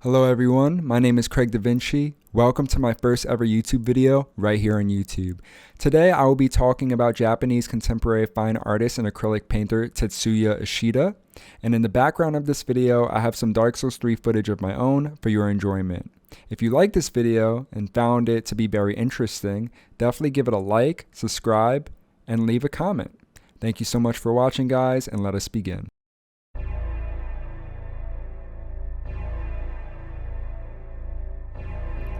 Hello everyone, my name is Craig Da Vinci. Welcome to my first ever YouTube video right here on YouTube. Today I will be talking about Japanese contemporary fine artist and acrylic painter Tetsuya Ishida. And in the background of this video, I have some Dark Souls 3 footage of my own for your enjoyment. If you liked this video and found it to be very interesting, definitely give it a like, subscribe, and leave a comment. Thank you so much for watching, guys, and let us begin.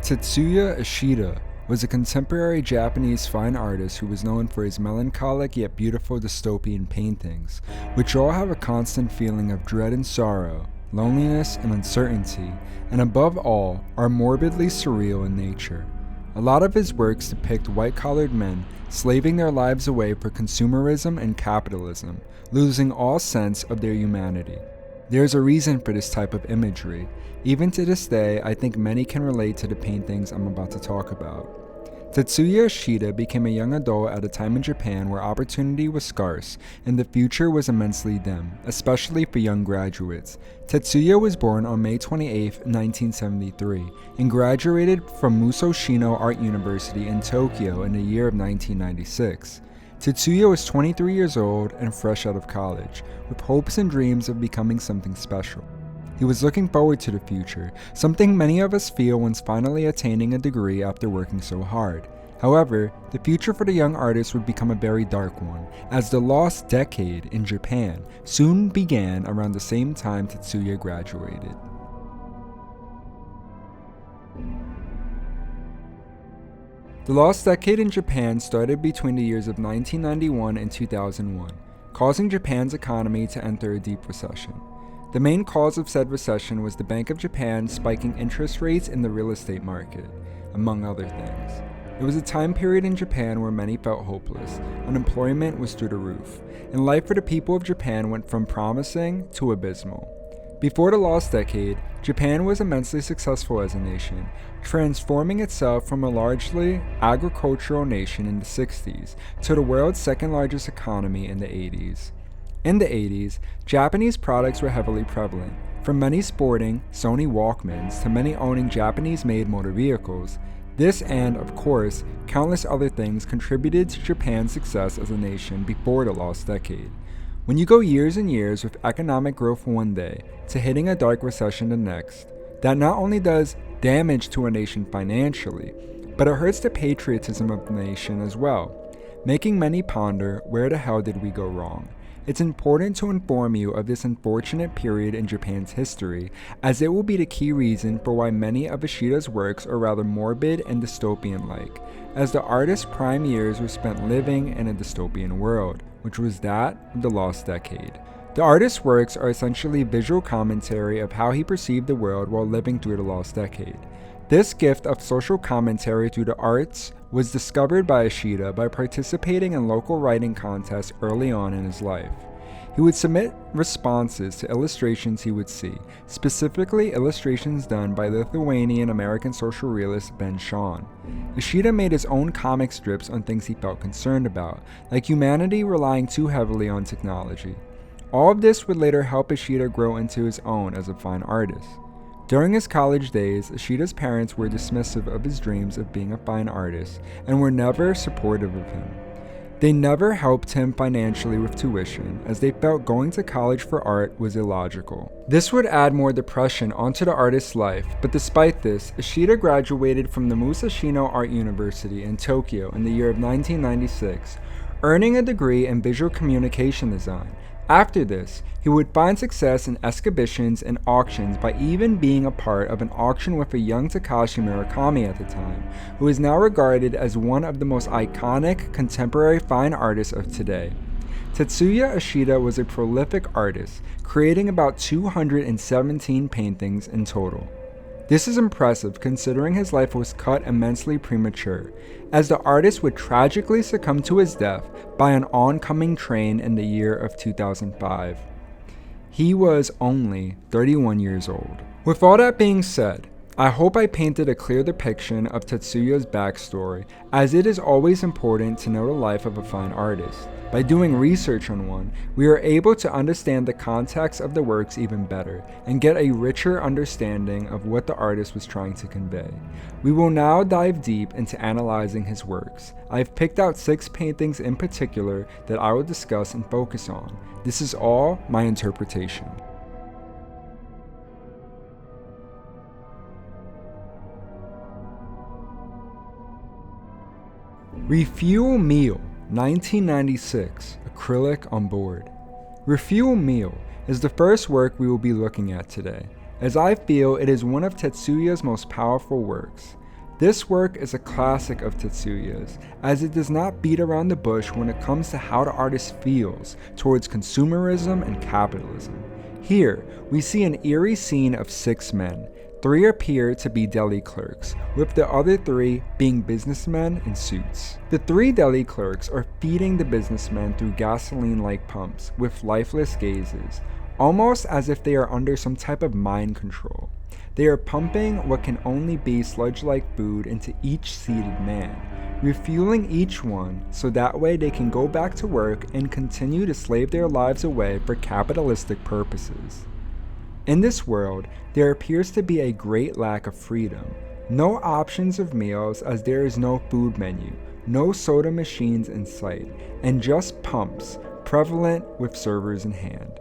Tetsuya Ishida was a contemporary Japanese fine artist who was known for his melancholic yet beautiful dystopian paintings, which all have a constant feeling of dread and sorrow, loneliness and uncertainty, and above all, are morbidly surreal in nature. A lot of his works depict white-collared men slaving their lives away for consumerism and capitalism, losing all sense of their humanity. There is a reason for this type of imagery. Even to this day, I think many can relate to the paintings I'm about to talk about. Tetsuya Ishida became a young adult at a time in Japan where opportunity was scarce and the future was immensely dim, especially for young graduates. Tetsuya was born on May 28, 1973, and graduated from Musashino Art University in Tokyo in the year of 1996. Tetsuya was 23 years old and fresh out of college, with hopes and dreams of becoming something special. He was looking forward to the future, something many of us feel once finally attaining a degree after working so hard. However, the future for the young artist would become a very dark one, as the lost decade in Japan soon began around the same time Tetsuya graduated. The lost decade in Japan started between the years of 1991 and 2001, causing Japan's economy to enter a deep recession. The main cause of said recession was the Bank of Japan spiking interest rates in the real estate market, among other things. It was a time period in Japan where many felt hopeless, unemployment was through the roof, and life for the people of Japan went from promising to abysmal. Before the lost decade, Japan was immensely successful as a nation, transforming itself from a largely agricultural nation in the 60s to the world's second largest economy in the 80s. In the 80s, Japanese products were heavily prevalent, from many sporting Sony Walkmans to many owning Japanese-made motor vehicles. This and, of course, countless other things contributed to Japan's success as a nation before the lost decade. When you go years and years with economic growth one day to hitting a dark recession the next, that not only does damage to a nation financially, but it hurts the patriotism of the nation as well, making many ponder, where the hell did we go wrong? It's important to inform you of this unfortunate period in Japan's history, as it will be the key reason for why many of Ishida's works are rather morbid and dystopian-like, as the artist's prime years were spent living in a dystopian world, which was that of the lost decade. The artist's works are essentially visual commentary of how he perceived the world while living through the lost decade. This gift of social commentary through the arts was discovered by Ishida by participating in local writing contests early on in his life. He would submit responses to illustrations he would see, specifically illustrations done by Lithuanian-American social realist Ben Shahn. Ishida made his own comic strips on things he felt concerned about, like humanity relying too heavily on technology. All of this would later help Ishida grow into his own as a fine artist. During his college days, Ishida's parents were dismissive of his dreams of being a fine artist and were never supportive of him. They never helped him financially with tuition, as they felt going to college for art was illogical. This would add more depression onto the artist's life, but despite this, Ishida graduated from the Musashino Art University in Tokyo in the year of 1996, earning a degree in visual communication design. After this, he would find success in exhibitions and auctions by even being a part of an auction with a young Takashi Murakami at the time, who is now regarded as one of the most iconic contemporary fine artists of today. Tetsuya Ishida was a prolific artist, creating about 217 paintings in total. This is impressive considering his life was cut immensely premature, as the artist would tragically succumb to his death by an oncoming train in the year of 2005. He was only 31 years old. With all that being said, I hope I painted a clear depiction of Tetsuya's backstory, as it is always important to know the life of a fine artist. By doing research on one, we are able to understand the context of the works even better and get a richer understanding of what the artist was trying to convey. We will now dive deep into analyzing his works. I've picked out 6 paintings in particular that I will discuss and focus on. This is all my interpretation. Refuel, 1996, acrylic on board. Refuel is the first work we will be looking at today, as I feel it is one of Tetsuya's most powerful works. This work is a classic of Tetsuya's, as it does not beat around the bush when it comes to how the artist feels towards consumerism and capitalism. Here, we see an eerie scene of 6 men. 3 appear to be deli clerks, with the other 3 being businessmen in suits. The 3 deli clerks are feeding the businessmen through gasoline-like pumps with lifeless gazes, almost as if they are under some type of mind control. They are pumping what can only be sludge-like food into each seated man, refueling each one so that way they can go back to work and continue to slave their lives away for capitalistic purposes. In this world, there appears to be a great lack of freedom. No options of meals as there is no food menu, no soda machines in sight, and just pumps, prevalent with servers in hand.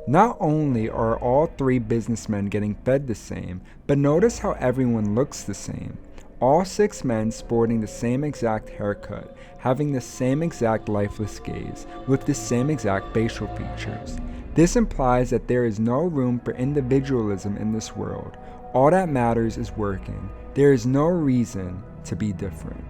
Not only are all 3 businessmen getting fed the same, but notice how everyone looks the same. All 6 men sporting the same exact haircut, having the same exact lifeless gaze, with the same exact facial features. This implies that there is no room for individualism in this world. All that matters is working. There is no reason to be different.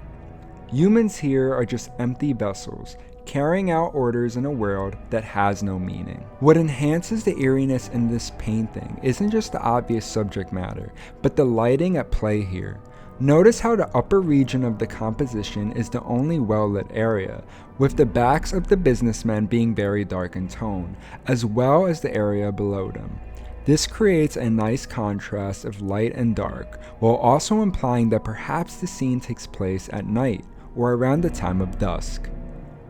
Humans here are just empty vessels, carrying out orders in a world that has no meaning. What enhances the eeriness in this painting isn't just the obvious subject matter, but the lighting at play here. Notice how the upper region of the composition is the only well-lit area, with the backs of the businessmen being very dark in tone, as well as the area below them. This creates a nice contrast of light and dark, while also implying that perhaps the scene takes place at night, or around the time of dusk.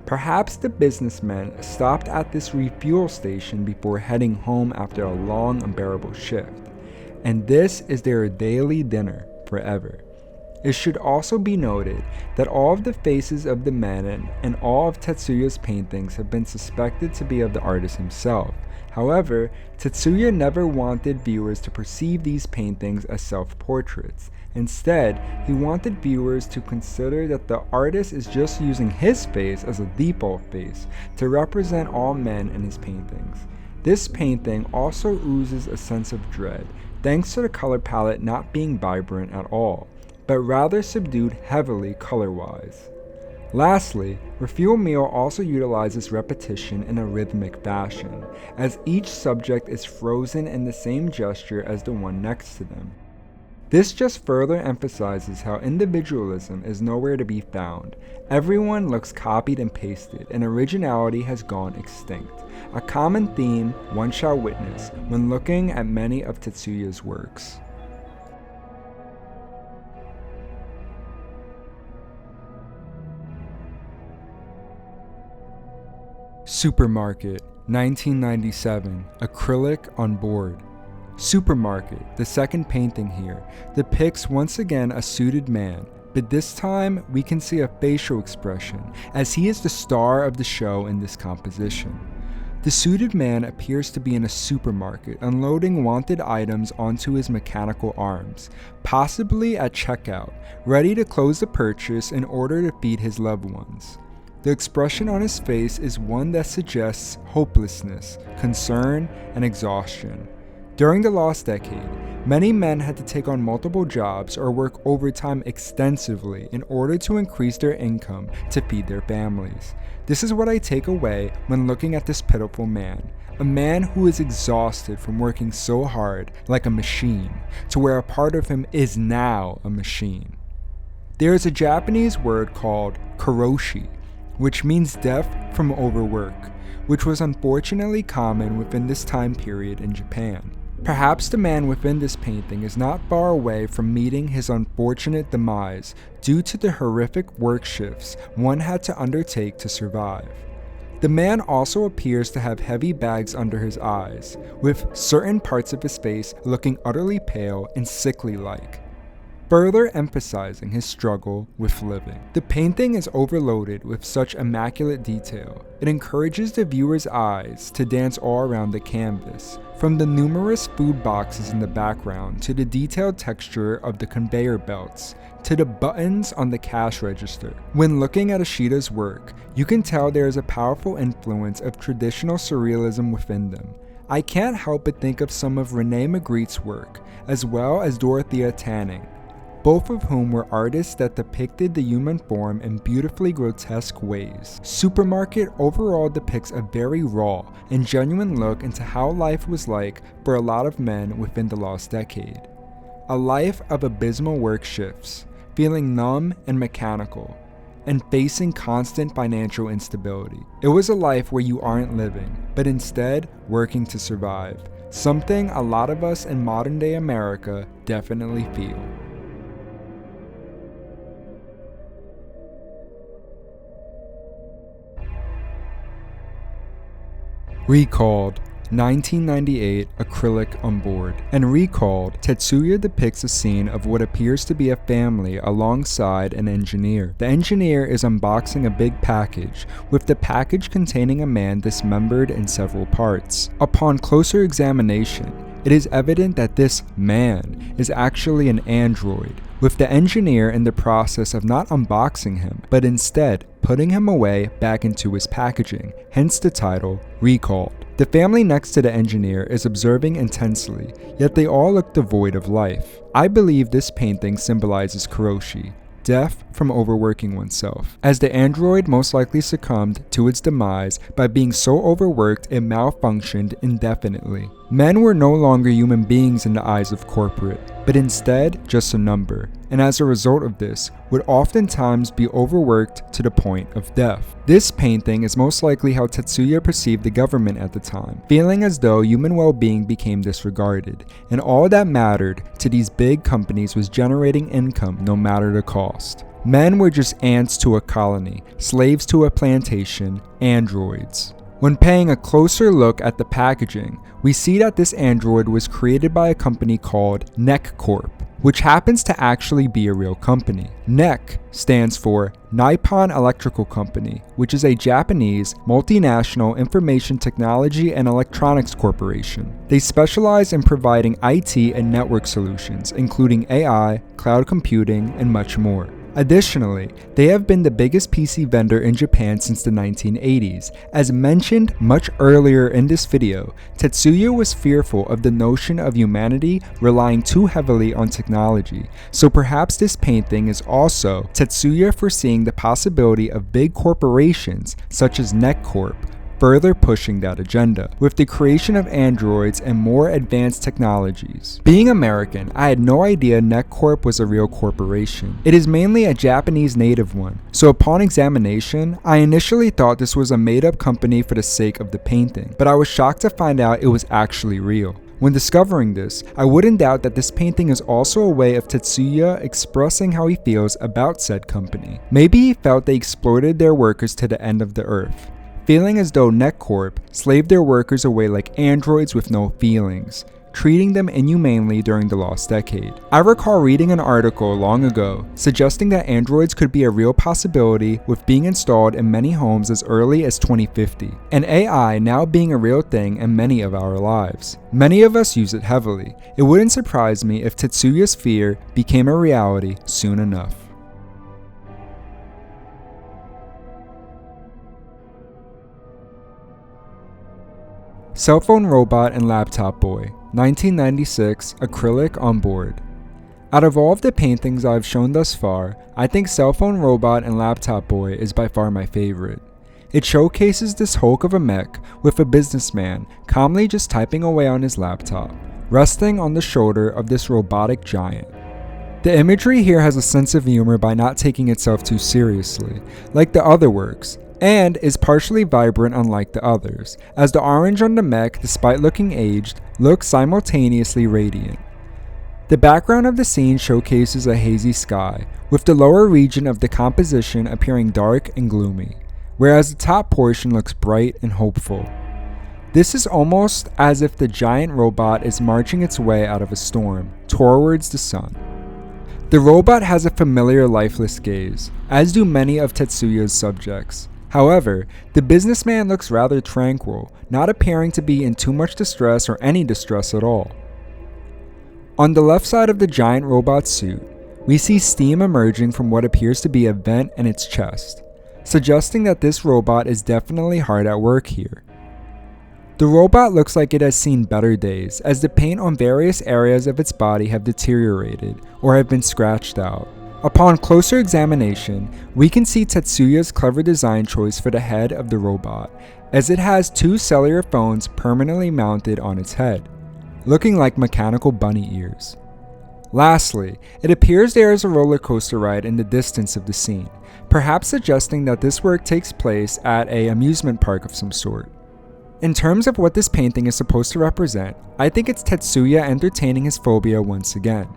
Perhaps the businessmen stopped at this refuel station before heading home after a long, unbearable shift, and this is their daily dinner forever. It should also be noted that all of the faces of the men and all of Tetsuya's paintings have been suspected to be of the artist himself. However, Tetsuya never wanted viewers to perceive these paintings as self-portraits. Instead, he wanted viewers to consider that the artist is just using his face as a default face to represent all men in his paintings. This painting also oozes a sense of dread, thanks to the color palette not being vibrant at all, but rather subdued heavily color-wise. Lastly, Refuel also utilizes repetition in a rhythmic fashion, as each subject is frozen in the same gesture as the one next to them. This just further emphasizes how individualism is nowhere to be found. Everyone looks copied and pasted, and originality has gone extinct, a common theme one shall witness when looking at many of Tetsuya's works. Supermarket, 1997, acrylic on board. Supermarket, the second painting here, depicts once again a suited man, but this time we can see a facial expression, as he is the star of the show in this composition. The suited man appears to be in a supermarket, unloading wanted items onto his mechanical arms, possibly at checkout, ready to close the purchase in order to feed his loved ones. The expression on his face is one that suggests hopelessness, concern, and exhaustion. During the last decade, many men had to take on multiple jobs or work overtime extensively in order to increase their income to feed their families. This is what I take away when looking at this pitiful man. A man who is exhausted from working so hard like a machine, to where a part of him is now a machine. There is a Japanese word called karoshi, which means death from overwork, which was unfortunately common within this time period in Japan. Perhaps the man within this painting is not far away from meeting his unfortunate demise due to the horrific work shifts one had to undertake to survive. The man also appears to have heavy bags under his eyes, with certain parts of his face looking utterly pale and sickly-like, further emphasizing his struggle with living. The painting is overloaded with such immaculate detail. It encourages the viewer's eyes to dance all around the canvas, from the numerous food boxes in the background to the detailed texture of the conveyor belts, to the buttons on the cash register. When looking at Ishida's work, you can tell there is a powerful influence of traditional surrealism within them. I can't help but think of some of Rene Magritte's work, as well as Dorothea Tanning, both of whom were artists that depicted the human form in beautifully grotesque ways. Supermarket overall depicts a very raw and genuine look into how life was like for a lot of men within the lost decade. A life of abysmal work shifts, feeling numb and mechanical, and facing constant financial instability. It was a life where you aren't living, but instead working to survive, something a lot of us in modern day America definitely feel. Recalled, 1998 acrylic on board. And Recalled, Tetsuya depicts a scene of what appears to be a family alongside an engineer. The engineer is unboxing a big package, with the package containing a man dismembered in several parts. Upon closer examination, it is evident that this man is actually an android, with the engineer in the process of not unboxing him, but instead putting him away back into his packaging, hence the title, Recalled. The family next to the engineer is observing intensely, yet they all look devoid of life. I believe this painting symbolizes karoshi, death from overworking oneself, as the android most likely succumbed to its demise by being so overworked it malfunctioned indefinitely. Men were no longer human beings in the eyes of corporate, but instead just a number, and as a result of this, would oftentimes be overworked to the point of death. This painting is most likely how Tetsuya perceived the government at the time, feeling as though human well-being became disregarded, and all that mattered to these big companies was generating income no matter the cost. Men were just ants to a colony, slaves to a plantation, androids. When paying a closer look at the packaging, we see that this android was created by a company called NEC Corp, which happens to actually be a real company. NEC stands for Nippon Electrical Company, which is a Japanese multinational information technology and electronics corporation. They specialize in providing IT and network solutions, including AI, cloud computing, and much more. Additionally, they have been the biggest PC vendor in Japan since the 1980s. As mentioned much earlier in this video, Tetsuya was fearful of the notion of humanity relying too heavily on technology, so perhaps this painting is also Tetsuya foreseeing the possibility of big corporations such as NEC Corp further pushing that agenda, with the creation of androids and more advanced technologies. Being American, I had no idea NEC Corp was a real corporation. It is mainly a Japanese native one, so upon examination, I initially thought this was a made-up company for the sake of the painting, but I was shocked to find out it was actually real. When discovering this, I wouldn't doubt that this painting is also a way of Tetsuya expressing how he feels about said company. Maybe he felt they exploited their workers to the end of the earth, feeling as though NEC Corp slaved their workers away like androids with no feelings, treating them inhumanely during the lost decade. I recall reading an article long ago suggesting that androids could be a real possibility with being installed in many homes as early as 2050, and AI now being a real thing in many of our lives. Many of us use it heavily. It wouldn't surprise me if Tetsuya's fear became a reality soon enough. Cell phone robot and laptop boy, 1996 acrylic on board. Out of all of the paintings I've shown thus far, I think Cell phone robot and laptop boy is by far my favorite. It showcases this hulk of a mech with a businessman calmly just typing away on his laptop, resting on the shoulder of this robotic giant. The imagery here has a sense of humor by not taking itself too seriously, like the other works, and is partially vibrant unlike the others, as the orange on the mech, despite looking aged, looks simultaneously radiant. The background of the scene showcases a hazy sky, with the lower region of the composition appearing dark and gloomy. whereas the top portion looks bright and hopeful. This is almost as if the giant robot is marching its way out of a storm, towards the sun. The robot has a familiar lifeless gaze, as do many of Tetsuya's subjects. However, the businessman looks rather tranquil, not appearing to be in too much distress or any distress at all. On the left side of the giant robot suit, we see steam emerging from what appears to be a vent in its chest, suggesting that this robot is definitely hard at work here. The robot looks like it has seen better days, as the paint on various areas of its body have deteriorated or have been scratched out. Upon closer examination, we can see Tetsuya's clever design choice for the head of the robot, as it has two cellular phones permanently mounted on its head, looking like mechanical bunny ears. Lastly, it appears there is a roller coaster ride in the distance of the scene, perhaps suggesting that this work takes place at an amusement park of some sort. In terms of what this painting is supposed to represent, I think it's Tetsuya entertaining his phobia once again,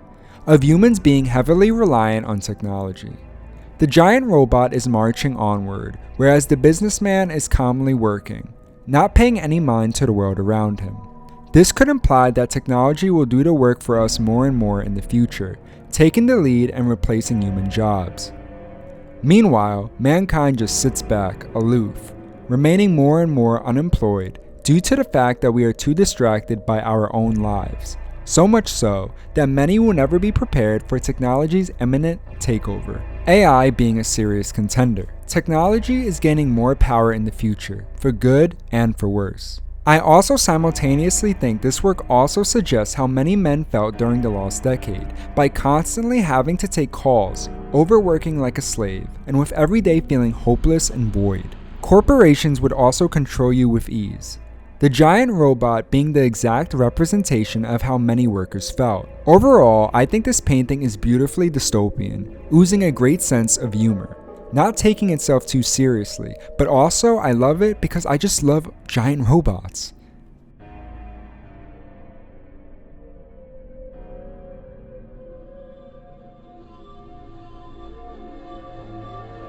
of humans being heavily reliant on technology. The giant robot is marching onward, whereas the businessman is calmly working, not paying any mind to the world around him. This could imply that technology will do the work for us more and more in the future, taking the lead and replacing human jobs. Meanwhile, mankind just sits back, aloof, remaining more and more unemployed due to the fact that we are too distracted by our own lives. So much so that many will never be prepared for technology's imminent takeover. AI being a serious contender, technology is gaining more power in the future, for good and for worse. I also simultaneously think this work also suggests how many men felt during the lost decade, by constantly having to take calls, overworking like a slave, and with every day feeling hopeless and void. Corporations would also control you with ease, the giant robot being the exact representation of how many workers felt. Overall, I think this painting is beautifully dystopian, oozing a great sense of humor, not taking itself too seriously, but also I love it because I just love giant robots.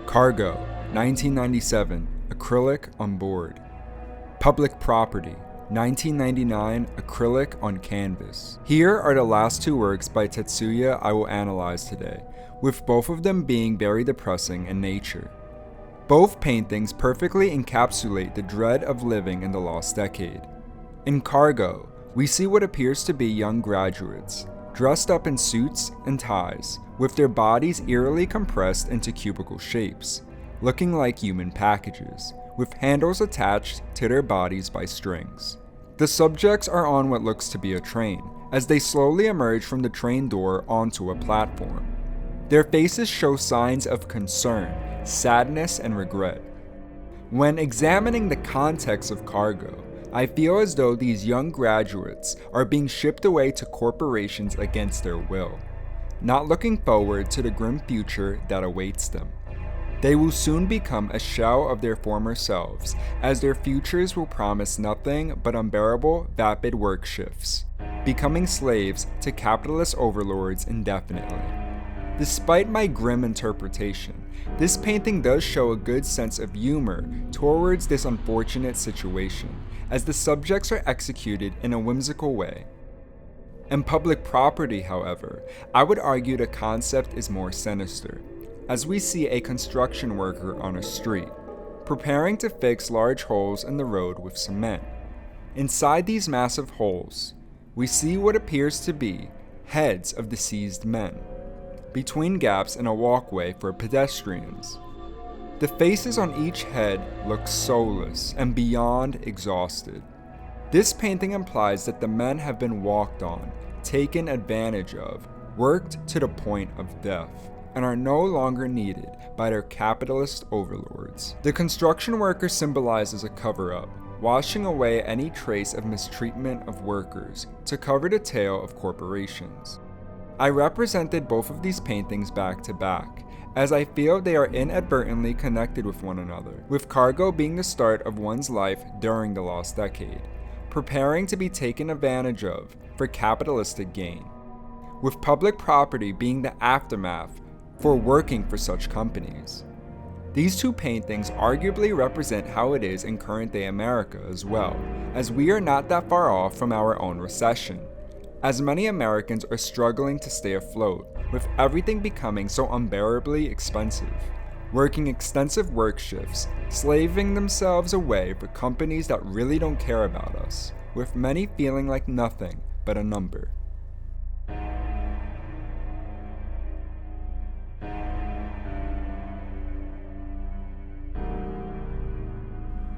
Cargo, 1997, acrylic on board. Public Property, 1999, acrylic on canvas. Here are the last two works by Tetsuya I will analyze today, with both of them being very depressing in nature. Both paintings perfectly encapsulate the dread of living in the lost decade. In Cargo, we see what appears to be young graduates, dressed up in suits and ties, with their bodies eerily compressed into cubicle shapes, looking like human packages, with handles attached to their bodies by strings. The subjects are on what looks to be a train, as they slowly emerge from the train door onto a platform. Their faces show signs of concern, sadness, and regret. When examining the context of Cargo, I feel as though these young graduates are being shipped away to corporations against their will, not looking forward to the grim future that awaits them. They will soon become a shell of their former selves, as their futures will promise nothing but unbearable, vapid work shifts, becoming slaves to capitalist overlords indefinitely. Despite my grim interpretation, this painting does show a good sense of humor towards this unfortunate situation, as the subjects are executed in a whimsical way. In Public Property, however, I would argue the concept is more sinister, as we see a construction worker on a street, preparing to fix large holes in the road with cement. Inside these massive holes, we see what appears to be heads of deceased men, between gaps in a walkway for pedestrians. The faces on each head look soulless and beyond exhausted. This painting implies that the men have been walked on, taken advantage of, worked to the point of death, and are no longer needed by their capitalist overlords. The construction worker symbolizes a cover-up, washing away any trace of mistreatment of workers to cover the tale of corporations. I represented both of these paintings back to back, as I feel they are inadvertently connected with one another, with Cargo being the start of one's life during the lost decade, preparing to be taken advantage of for capitalistic gain, with Public Property being the aftermath for working for such companies. These two paintings arguably represent how it is in current-day America as well, as we are not that far off from our own recession, as many Americans are struggling to stay afloat, with everything becoming so unbearably expensive, working extensive work shifts, slaving themselves away for companies that really don't care about us, with many feeling like nothing but a number.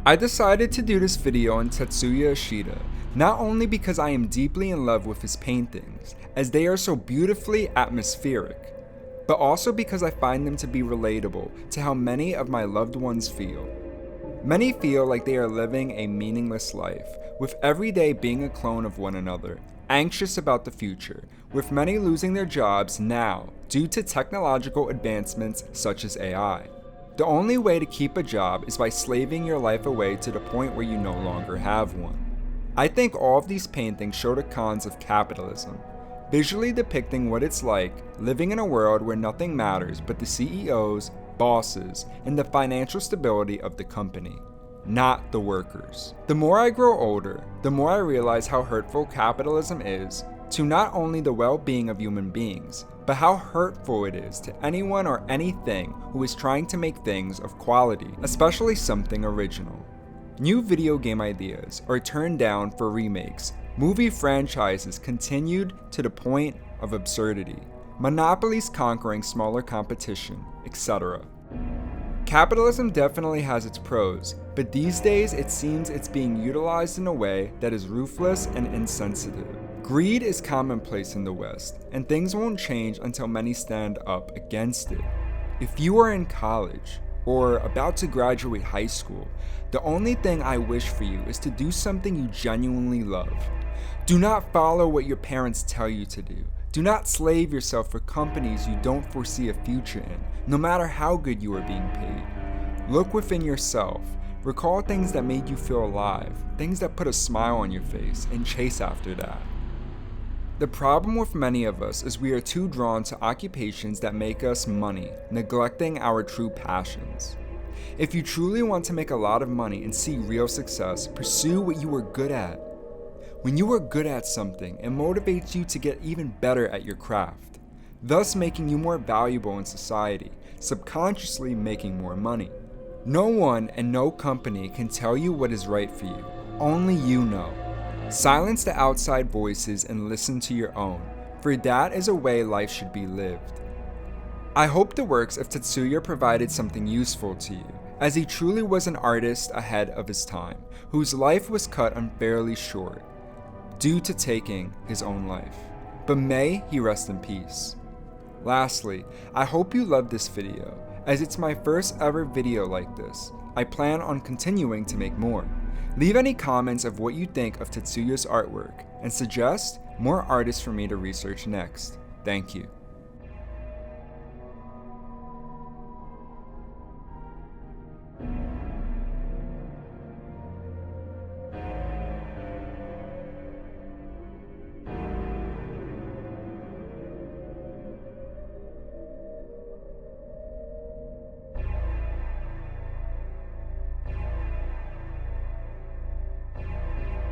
I decided to do this video on Tetsuya Ishida, not only because I am deeply in love with his paintings, as they are so beautifully atmospheric, but also because I find them to be relatable to how many of my loved ones feel. Many feel like they are living a meaningless life, with every day being a clone of one another, anxious about the future, with many losing their jobs now due to technological advancements such as AI. The only way to keep a job is by slaving your life away to the point where you no longer have one. I think all of these paintings show the cons of capitalism, visually depicting what it's like living in a world where nothing matters but the CEOs, bosses, and the financial stability of the company, not the workers. The more I grow older, the more I realize how hurtful capitalism is to not only the well-being of human beings, but how hurtful it is to anyone or anything who is trying to make things of quality, especially something original. New video game ideas are turned down for remakes, movie franchises continued to the point of absurdity, monopolies conquering smaller competition, etc. Capitalism definitely has its pros, but these days it seems it's being utilized in a way that is ruthless and insensitive. Greed is commonplace in the West, and things won't change until many stand up against it. If you are in college, or about to graduate high school, the only thing I wish for you is to do something you genuinely love. Do not follow what your parents tell you to do. Do not slave yourself for companies you don't foresee a future in, no matter how good you are being paid. Look within yourself. Recall things that made you feel alive, things that put a smile on your face, and chase after that. The problem with many of us is we are too drawn to occupations that make us money, neglecting our true passions. If you truly want to make a lot of money and see real success, pursue what you are good at. When you are good at something, it motivates you to get even better at your craft, thus making you more valuable in society, subconsciously making more money. No one and no company can tell you what is right for you, only you know. Silence the outside voices and listen to your own, for that is a way life should be lived. I hope the works of Tetsuya provided something useful to you, as he truly was an artist ahead of his time, whose life was cut unfairly short, due to taking his own life. But may he rest in peace. Lastly, I hope you loved this video, as it's my first ever video like this. I plan on continuing to make more. Leave any comments of what you think of Tetsuya's artwork, and suggest more artists for me to research next. Thank you.